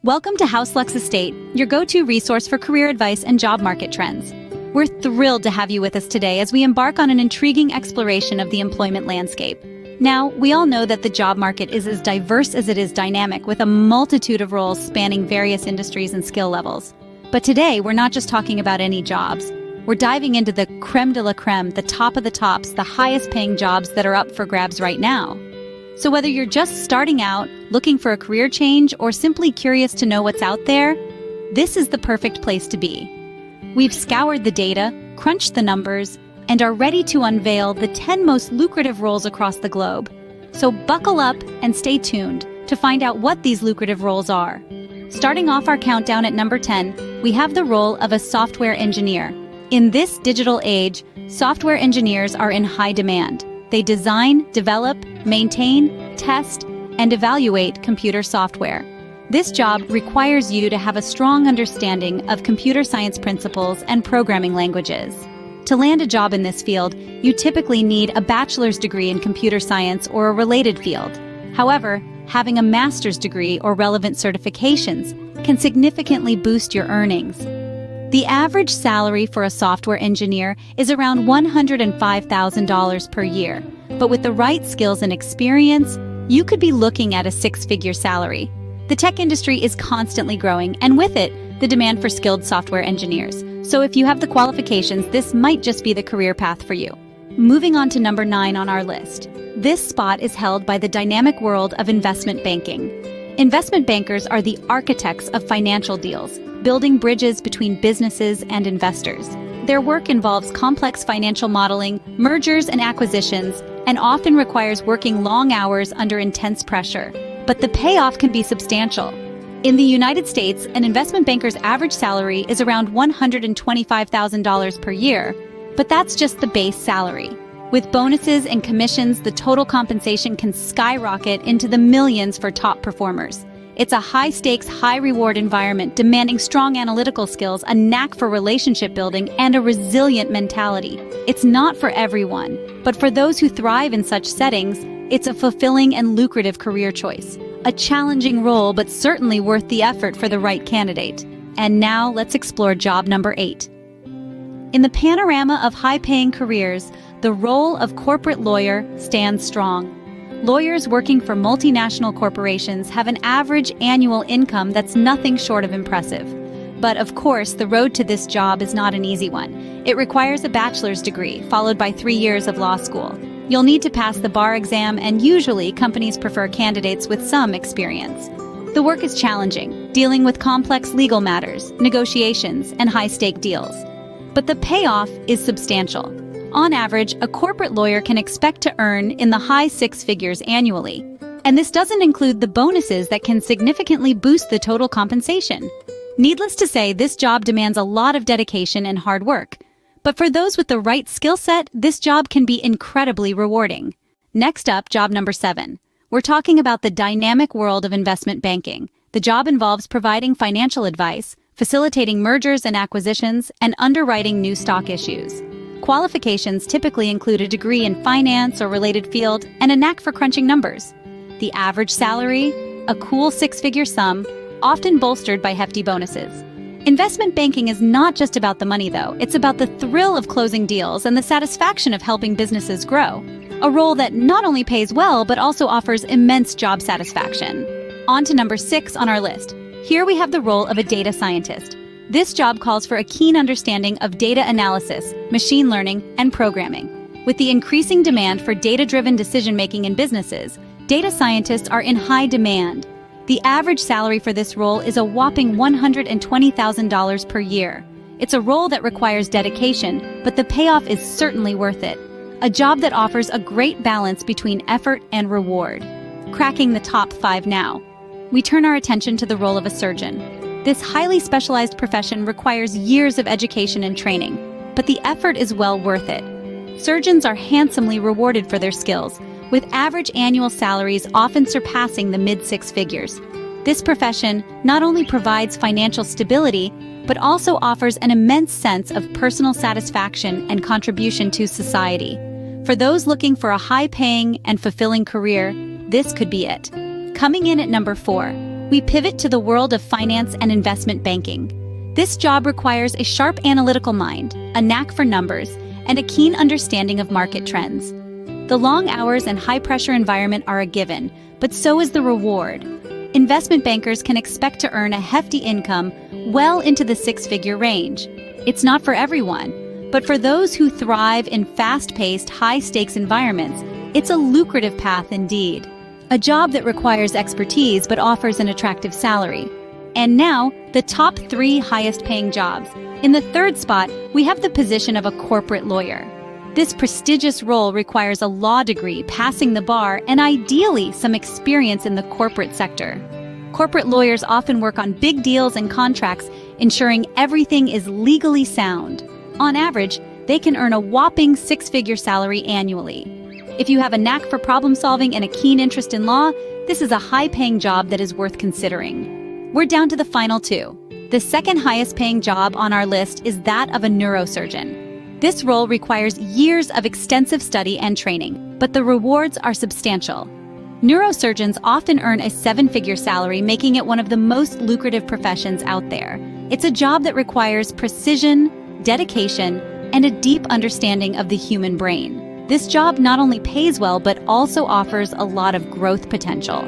Welcome to House Lux Estate, your go-to resource for career advice and job market trends. We're thrilled to have you with us today as we embark on an intriguing exploration of the employment landscape. Now, we all know that the job market is as diverse as it is dynamic, with a multitude of roles spanning various industries and skill levels. But today, we're not just talking about any jobs. We're diving into the creme de la creme, the top of the tops, the highest paying jobs that are up for grabs right now. So whether you're just starting out, looking for a career change, or simply curious to know what's out there, this is the perfect place to be. We've scoured the data, crunched the numbers, and are ready to unveil the 10 most lucrative roles across the globe. So buckle up and stay tuned to find out what these lucrative roles are. Starting off our countdown at number 10, we have the role of a software engineer. In this digital age, software engineers are in high demand. They design, develop, maintain, test, and evaluate computer software. This job requires you to have a strong understanding of computer science principles and programming languages. To land a job in this field, you typically need a bachelor's degree in computer science or a related field. However, having a master's degree or relevant certifications can significantly boost your earnings. The average salary for a software engineer is around $105,000 per year, but with the right skills and experience, you could be looking at a six-figure salary. The tech industry is constantly growing, and with it, the demand for skilled software engineers. So if you have the qualifications, this might just be the career path for you. Moving on to number 9 on our list. This spot is held by the dynamic world of investment banking. Investment bankers are the architects of financial deals, building bridges between businesses and investors. Their work involves complex financial modeling, mergers and acquisitions, and often requires working long hours under intense pressure. But the payoff can be substantial. In the United States, an investment banker's average salary is around $125,000 per year, but that's just the base salary. With bonuses and commissions, the total compensation can skyrocket into the millions for top performers. It's a high-stakes, high-reward environment demanding strong analytical skills, a knack for relationship building, and a resilient mentality. It's not for everyone, but for those who thrive in such settings, it's a fulfilling and lucrative career choice. A challenging role, but certainly worth the effort for the right candidate. And now, let's explore job number 8. In the panorama of high-paying careers, the role of corporate lawyer stands strong. Lawyers working for multinational corporations have an average annual income that's nothing short of impressive. But of course, the road to this job is not an easy one. It requires a bachelor's degree, followed by 3 years of law school. You'll need to pass the bar exam, and usually companies prefer candidates with some experience. The work is challenging, dealing with complex legal matters, negotiations, and high-stake deals. But the payoff is substantial. On average, a corporate lawyer can expect to earn in the high six figures annually. And this doesn't include the bonuses that can significantly boost the total compensation. Needless to say, this job demands a lot of dedication and hard work. But for those with the right skill set, this job can be incredibly rewarding. Next up, job number 7. We're talking about the dynamic world of investment banking. The job involves providing financial advice, facilitating mergers and acquisitions, and underwriting new stock issues. Qualifications typically include a degree in finance or related field and a knack for crunching numbers. The average salary, a cool six-figure sum, often bolstered by hefty bonuses. Investment banking is not just about the money, though. It's about the thrill of closing deals and the satisfaction of helping businesses grow. A role that not only pays well, but also offers immense job satisfaction. On to number 6 on our list. Here we have the role of a data scientist. This job calls for a keen understanding of data analysis, machine learning, and programming. With the increasing demand for data-driven decision-making in businesses, data scientists are in high demand. The average salary for this role is a whopping $120,000 per year. It's a role that requires dedication, but the payoff is certainly worth it. A job that offers a great balance between effort and reward. Cracking the top 5 now. We turn our attention to the role of a surgeon. This highly specialized profession requires years of education and training, but the effort is well worth it. Surgeons are handsomely rewarded for their skills, with average annual salaries often surpassing the mid-six figures. This profession not only provides financial stability, but also offers an immense sense of personal satisfaction and contribution to society. For those looking for a high-paying and fulfilling career, this could be it. Coming in at number 4, we pivot to the world of finance and investment banking. This job requires a sharp analytical mind, a knack for numbers, and a keen understanding of market trends. The long hours and high-pressure environment are a given, but so is the reward. Investment bankers can expect to earn a hefty income well into the six-figure range. It's not for everyone, but for those who thrive in fast-paced, high-stakes environments, it's a lucrative path indeed. A job that requires expertise but offers an attractive salary. And now, the top 3 highest-paying jobs. In the third spot, we have the position of a corporate lawyer. This prestigious role requires a law degree, passing the bar, and ideally some experience in the corporate sector. Corporate lawyers often work on big deals and contracts, ensuring everything is legally sound. On average, they can earn a whopping 6-figure salary annually. If you have a knack for problem-solving and a keen interest in law, this is a high-paying job that is worth considering. We're down to the final 2. The second highest-paying job on our list is that of a neurosurgeon. This role requires years of extensive study and training, but the rewards are substantial. Neurosurgeons often earn a 7-figure salary, making it one of the most lucrative professions out there. It's a job that requires precision, dedication, and a deep understanding of the human brain. This job not only pays well, but also offers a lot of growth potential.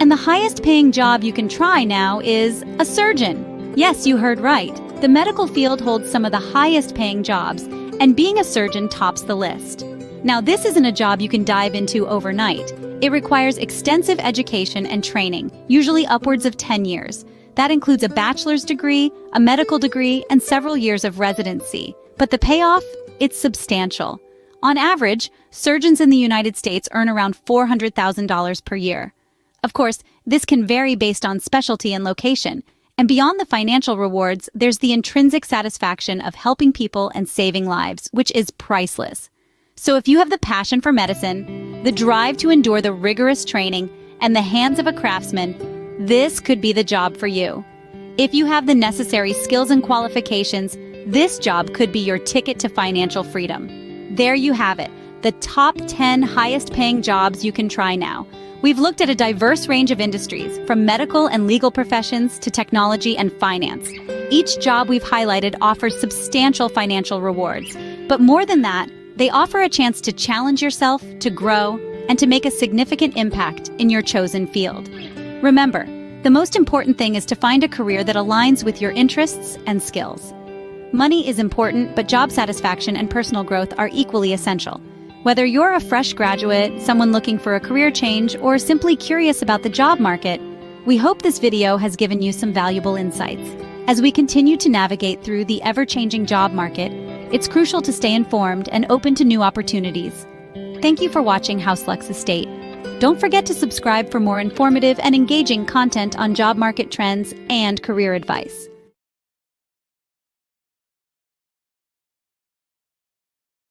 And the highest-paying job you can try now is a surgeon. Yes, you heard right. The medical field holds some of the highest-paying jobs, and being a surgeon tops the list. Now, this isn't a job you can dive into overnight. It requires extensive education and training, usually upwards of 10 years. That includes a bachelor's degree, a medical degree, and several years of residency. But the payoff? It's substantial. On average, surgeons in the United States earn around $400,000 per year. Of course, this can vary based on specialty and location. And beyond the financial rewards, there's the intrinsic satisfaction of helping people and saving lives, which is priceless. So if you have the passion for medicine, the drive to endure the rigorous training, and the hands of a craftsman, this could be the job for you. If you have the necessary skills and qualifications, this job could be your ticket to financial freedom. There you have it, the top 10 highest-paying jobs you can try now. We've looked at a diverse range of industries, from medical and legal professions to technology and finance. Each job we've highlighted offers substantial financial rewards. But more than that, they offer a chance to challenge yourself, to grow, and to make a significant impact in your chosen field. Remember, the most important thing is to find a career that aligns with your interests and skills. Money is important, but job satisfaction and personal growth are equally essential. Whether you're a fresh graduate, someone looking for a career change, or simply curious about the job market, we hope this video has given you some valuable insights. As we continue to navigate through the ever-changing job market, it's crucial to stay informed and open to new opportunities. Thank you for watching House Lux Estate. Don't forget to subscribe for more informative and engaging content on job market trends and career advice.